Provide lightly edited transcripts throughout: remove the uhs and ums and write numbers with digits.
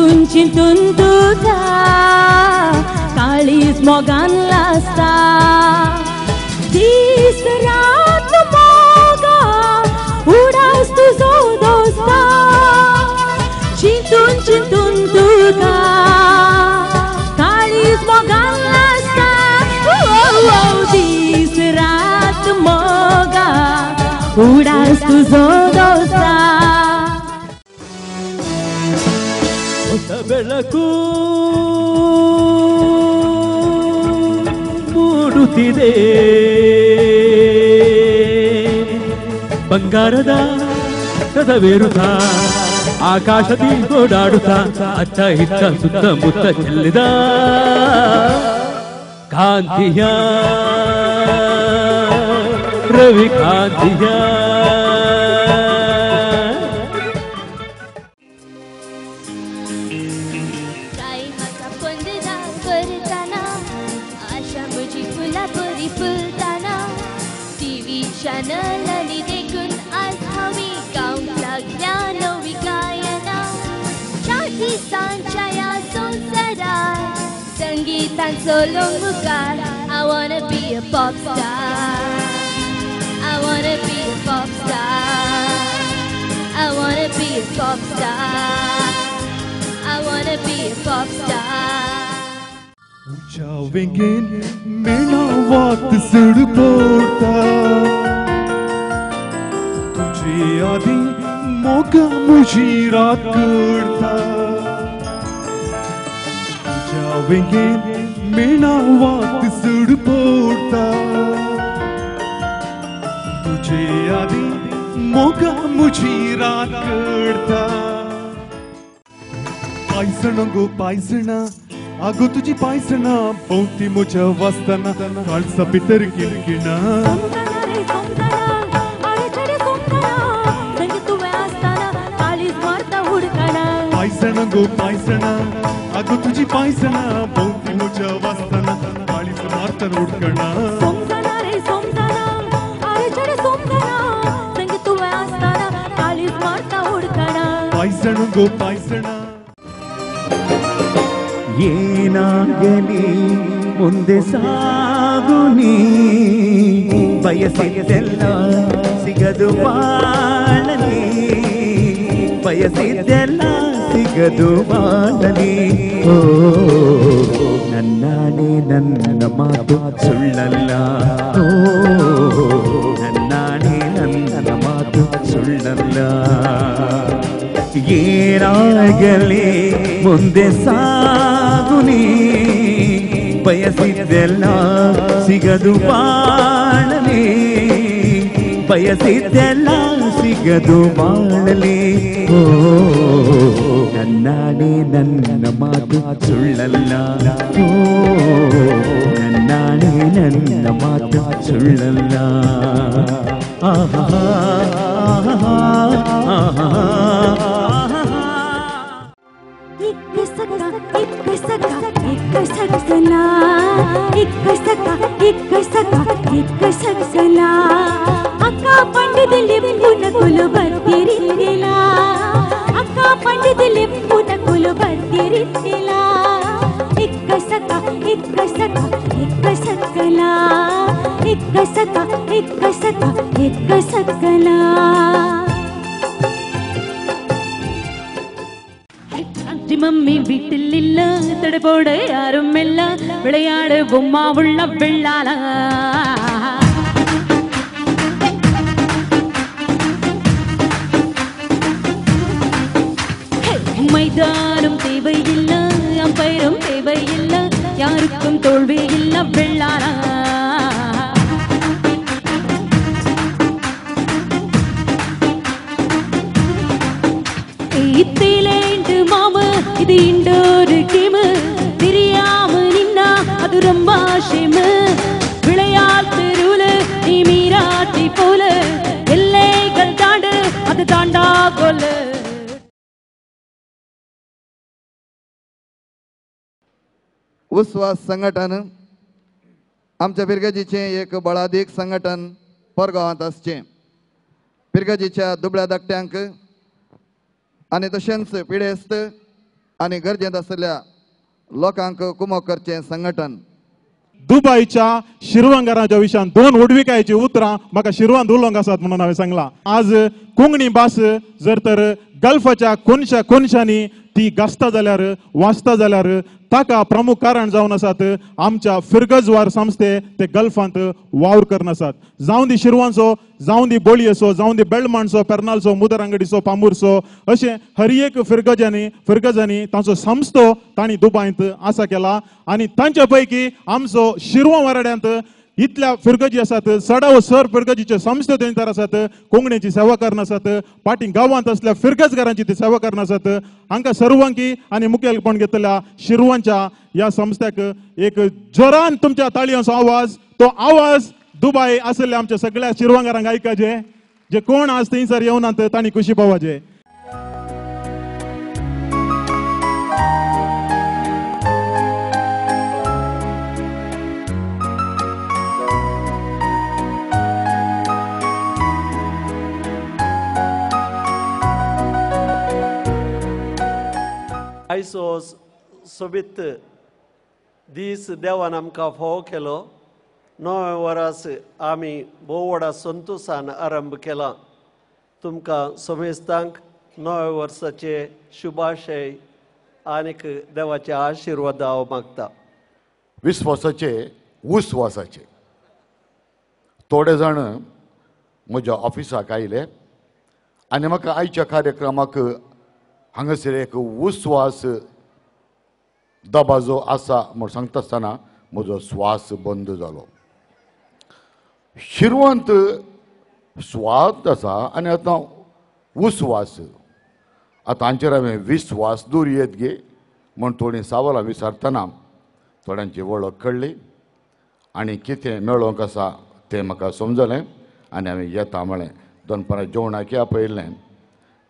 चिंतून चिंतून तुझा काळीज मोगान लासता दीस रात मोगा उडास तुझो दोस्ता चिंतून चिंतून तुझा काळीज मोगान लासता दीस रात मोगा उडास तुझो दोस्ता ಬೆಳಕು ಮೂಡುತ್ತಿದೆ ಬಂಗಾರದ ರಥವೇರುತ್ತ ಆಕಾಶದಿ ಓಡಾಡುತ್ತಾ ಅತ್ತ ಇತ್ತ ಸುತ್ತಮುತ್ತ ಚೆಲ್ಲಿದ ಕಾಂತಿಯ ರವಿ ಕಾಂತಿಯ चॅनलनी देखून आज हवी गावंक लागल्या नवी गायना शाही सांच्या या संवसारात संगीतांचो लोंगुकार I wanna be a pop star I wanna be a pop star I wanna be a pop star I wanna be a pop star जावेंगे मेरा वक्त सुड़ पोता तुझे आदि मौका मुझे रात करता जावेंगे मेरा वक्त सुड़ पोता तुझे आदि मौका मुझे रात करता पायसण गो पायसण आगो तुझी पायसण भोवती म्हज्या वाचताना काळसा भितर किणकिणा पायसण गो पायसण आगो तुझी पायसण भोवती म्हज्या वाचताना काळीज मारतना उडकणा पायसण गो पायसण ಏನಾಗಲಿ ಮುಂದೆ ಸಾಗುನಿ ಬಯಸಿದ್ದೆಲ್ಲ ಸಿಗದು ಬಾಳಲಿ ಬಯಸಿದ್ದೆಲ್ಲ ಸಿಗದು ಬಾಳಲಿ ಓ ನನ್ನಾಣೆ ನನ್ನ ಮಾತು ಸುಳ್ಳಲ್ಲ ಓ ನನ್ನಾಣೆ ನನ್ನ ಮಾತು ಸುಳ್ಳಲ್ಲ ಏನಾಗಲಿ ಮುಂದೆ ಸಾಗುನಿ ಬಯಸಿದ್ದೆಲ್ಲ ಸಿಗದು ಬಾಳಲಿ ಬಯಸಿದ್ದೆಲ್ಲ ಸಿಗದು ಬಾಳಲಿ ಓ ನನ್ನಾಣೆ ನನ್ನ ಮಾತು ಸುಳ್ಳಲ್ಲ ಓ ನನ್ನಾಣೆ ನನ್ನ ಮಾತು ಸುಳ್ಳಲ್ಲ ಆಹಾ ಆಹಾ ಆಹಾ अक्का पंडित लिंबून कुल बत्तीरिला अक्का पंडित लिंबून कुल बत्तीरिला इक्क सका इक्क सका इक्क सकला इक्क सका इक्क सका इक्क सकला மம்மி வீட்டில் இல்ல தடபோட யாரும் இல்ல விளையாட பொம்மா உள்ள வெள்ளால மைதானம் தேவையில்ல அம்பைரும் தேவையில்ல யாருக்கும் தோல்வி இல்ல வெள்ளால இது இண்டோரு கேமு தெரியாம நின்னா அது ரொம்ப ஷேமு விளையாட்டு ரூலு நீ மீராட்டி போல எல்லைகள் தாண்டு அது தாண்டா கொல்லு उस्वास संघटन आमच्या पिरगजीचे एक बळादीक संघटन परगांवांत आसचें पिरगजीच्या दुबळ्या धाकट्यांक आनी तशेंच पिडेस्त आणि गरजेत असलेल्या लोकांक कुमक करचे संघटन. दुबईच्या शिरवंगाराच्या विशयान 2 उडविकायची उतरां म्हाका शिरवान उलोवंक आसात म्हणून हांवें सांगलां. आज कोंकणी भास जर तर गल्फाच्या कोनशांनी ती गाजता जाल्यार वाचता जाल्यार ताका प्रमुख कारण जावन आसात आमच्या फिरगजवार संस्थे ते गल्फांत वावर करनासात. जावं दी शिरवांचो, जावं दी बोळी असो, जावं दी बेळमाणचो, पेर्नालचो, मुदरंगडीचो, पामुरचो, अशें हर एक फिरगजांनी तांचो संस्थो तांणी दुबयंत आसा केला. आनी तांच्या पैकी आमचो शिरवं वाराड्यांत इतल्या फिरगजी आसात, सर फिरगजीचे संस्थे तयार आसात, कोंकणीची सेवा करनासात, पाटी गांवांत असल्या फिरगजगारांची ती सेवा करनासात. हांकां सर्वांकी आनी मुखेलपण घेतलेल्या शिरवांच्या ह्या संस्थेक एक जोरान तुमच्या ताळयांचो आवाज, तो आवाज दुबय आसलेल्या आमच्या सगळ्या शिरवांगारांक आयकाचे, जे कोण आज थंयसर येवनात तांणी खुशी पावचे. आयचो सोबीत दीस देवान आमकां फोव केलो. 9 वरास आमी भोव व्हडा संतोशान आरंभ केला. तुमकां समेस्तांक 9 वर्साचे शुभाशय आनीक देवाचे आशिर्वाद हांव मागता. विस्वासाचे उस्वासाचे थोडे जाण म्हज्या ऑफिसाक आयले आनी म्हाका आयच्या कार्यक्रमाक हांगासर एक उस्वास दबाजो आसा म्हूण सांगता आसतना म्हजो स्वास बंद जालो. शिरवंत स्वास आसा आनी आतां उस्वास. आतां हांचेर हांवें विस्वास दवरयेत गे म्हूण थोडीं सावलां विचारतना थोड्यांची वळख कळ्ळी आनी कितें मेळोवंक आसा तें म्हाका समजलें आनी हांवें येता म्हळें. दनपारां जेवणाक आपयलें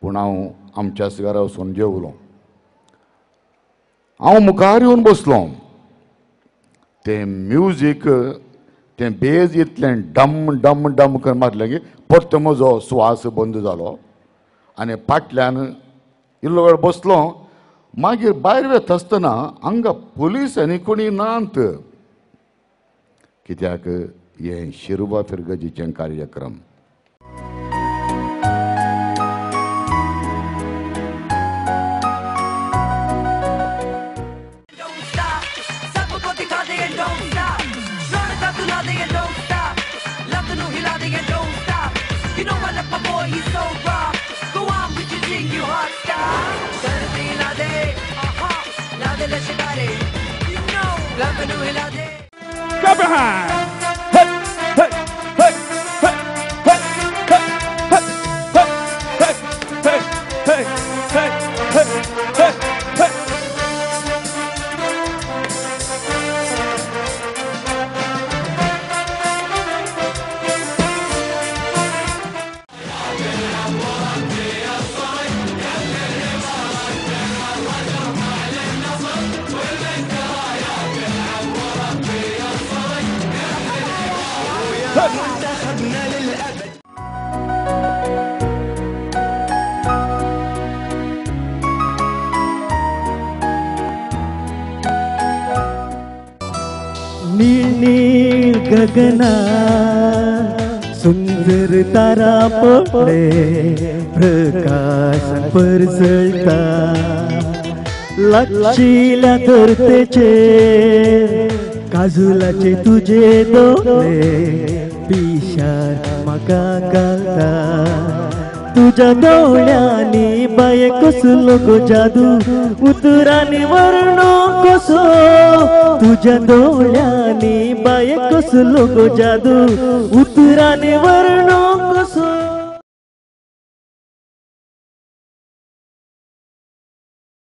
पूण हांव आमच्याच घरा वचून जेवलो. हांव मुखार येवन बसलो. तें म्युजीक तें बेज इतलें डम डम डम करून मारलें की परतो म्हजो स्वास बंद जालो आनी फाटल्यान इल्लो वेळ बसलो. मागीर भायर वेता आसतना हांगा पुलीस आनी कोणी नात, कित्याक हें शिरवा फिरगजीचें कार्यक्रम. Go behind! Hey, hey, hey, hey, hey, hey, hey, hey, hey, hey, hey, hey, hey, hey. नील गगना सुंदर तारा पडले प्रकाश परसळटा लागशिल्या धरतेचे काजुलाचे तुझे दोळे पिशार म्हाका घालता तुझ्या डोळ्यांनी बाये कसलो गो जादू उतरांनी वर्णो कसो तुझ्या डोळ्यांनी बाये कसलो गो जादू उतरांनी वर्णो